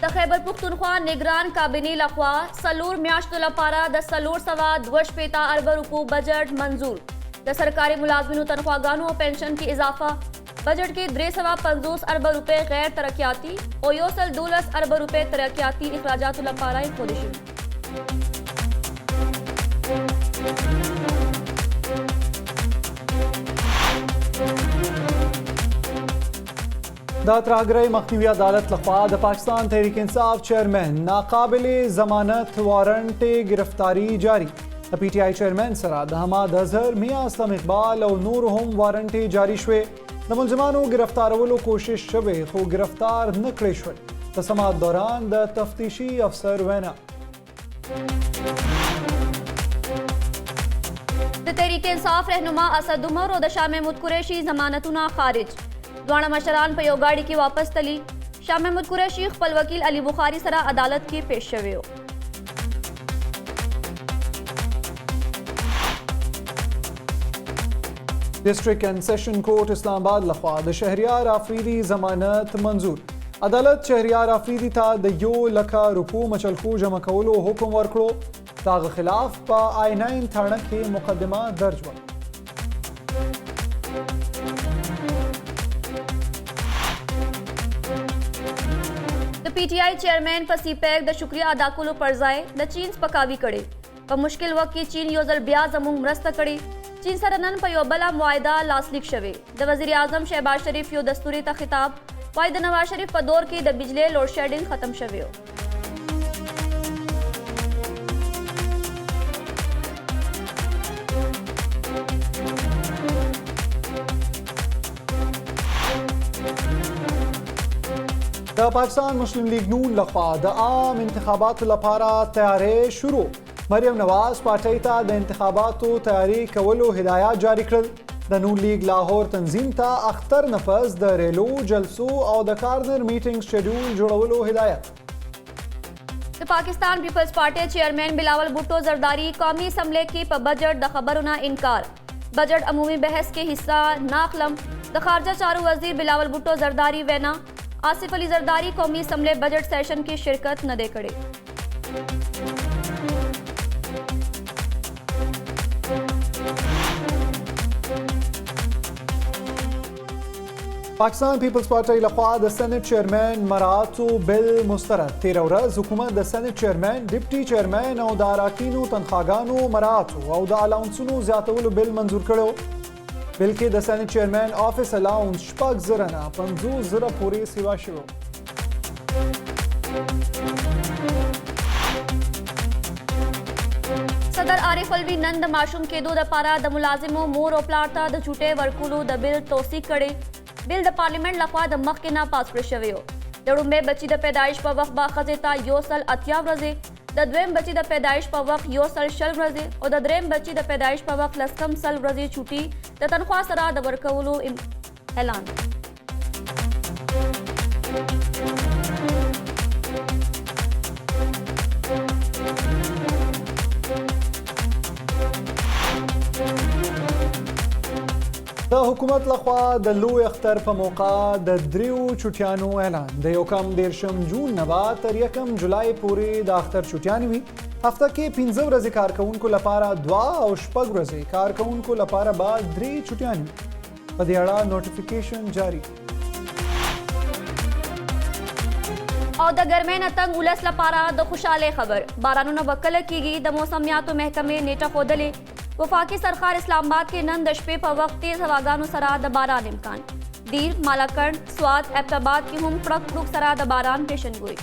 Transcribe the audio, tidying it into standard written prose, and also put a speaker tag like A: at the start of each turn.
A: د خیبر پختونخوا نگران کابینی لخوا سلور میاشتو لپاره د 342 ارب روپو بجٹ منظور د سرکاری ملازمینو تنخواګانو او پنشن کی اضافه بجٹ کې 350 ارب روپے غیر ترقیاتی او 12 ارب روپے ترقیاتی اخراجات لپاره خود شي
B: د ترهګرۍ مخنیوي عدالت لخوا د پاکستان تحریک انصاف چیئرمین ناقابل ضمانت وارنٹ گرفتاری جاری د پی ټی آی چیئرمین سره د حماد اظهر میاں اسلم اقبال او نور هم وارنٹ جاری شوې د ملزمانو گرفتارولو کوشش شوې خو گرفتار نه کړی شول د سماعت دوران د تفتیشي افسر وینا
A: د تحریک انصاف رهنما اسد عمر او د شاه محمود قریشي ضمانتونه خارج دواړه مشران په یو گاڑی کې واپس تلي شاه محمود قریشي خپل وکیل علي بخاري سره عدالت کې پیش شوی و
B: ډسټریکټ اینڈ سیشن کورټ اسلام آباد لخوا د شهریار افریدي ضمانت منظور عدالت شهریار افریدي ته د 1,00,000 روپو مچلخو جمع کولو حکم ورکړو داغه خلاف په I9 تھانه کې مقدمه درج و
A: د پی ټی آی چیئرمین په سی پیک د شکریا ادا کولو پر ځای د چین سپکاوي کړي په مشکل وخت کې چین یو ځل بیا زموږ مرسته کړي چین سره نن په یو بله معاهده لاسلیک شوی د وزیر اعظم شهباز شریف یو دستوري ته خطاب وایي د نواز شریف په دور کې د بجلی لوډ شیډینګ ختم شوی و
B: د پاکستان مسلم لیگ نون لخوا د عام انتخاباتو لپاره تیاری شروع مریم نواز پارټۍ ته د انتخاباتو تیاری کولو هدایات جاری کړل د نون لیگ لاهور تنظیم ته اختر نفس د ریلو جلسو او د کارنر میټینګ شیډول جوړولو هدایت
A: د پاکستان پیپلز پارټي چیئرمین بلاول بھٹو زرداری قومی اسمبلی کې په بجٹ د خبرو نه انکار بجٹ عمومی بحث کې حصہ نه اخلم د خارجه چارو وزیر بلاول بھٹو زرداری وینا آصف علی زرداری قومی اسمبلی بجٹ سیشن کی شرکت نہ دے کڑے
B: پاکستان پیپلز پارټۍ لخوا د سېنات چیئرمین مراعاتو بل مسترد 13 ورځ حکومت د سېنات چیئرمین ډیپټي چیئرمین او د اراکینو تنخواګانو مراعاتو او د الاونسونو زیاتولو بل منظور کړو بل کې د سېنات چیئرمین آفیس الاونس 4,000 نه 50,000 پورې سیوا شوی
A: صدر عارف الوی نن د ماشوم کېدو دپاره د ملازمو مور او پلار ته د چوټې ورکولو د بل توثیق کړی بل د پارلیمنت لخوا د مخکې نه پاس کړی شوی و د لومړي بچي د پیدایش په وخت به ښځې ته 180 ورځې د دویم بچی د پیدایش په وخت 100 ورځې او د دریم بچی د پیدایش په وخت 100 ورځې چوټي د تنخوا سره د ورکولو اعلان
B: د حکومت لخوا د لوی اختر په موقع د دریو چټیانو اعلان د 1 جون نه بعد تر 1 جولای پورې د اختر چټیانې وي هفته کې 15 ورځې کارکونکو لپاره 2 او 6 ورځې کارکونکو لپاره بعد 3 چټیانې په دې اړه نوټیفیکیشن جاری
A: او د ګرمۍ نه تنګ ولس لپاره د خوشاله خبر بارانونه به کله کېږي د موسمیاتو محکمې نیټه ښودلې وفاقي سرخار اسلام آباد کې نن د شپې په وخت تیز هواګانو سره د باران امکان دیر مالاکنډ سوات ایبټ آباد کې هم کړک کړک سره د باران پیشنګوئی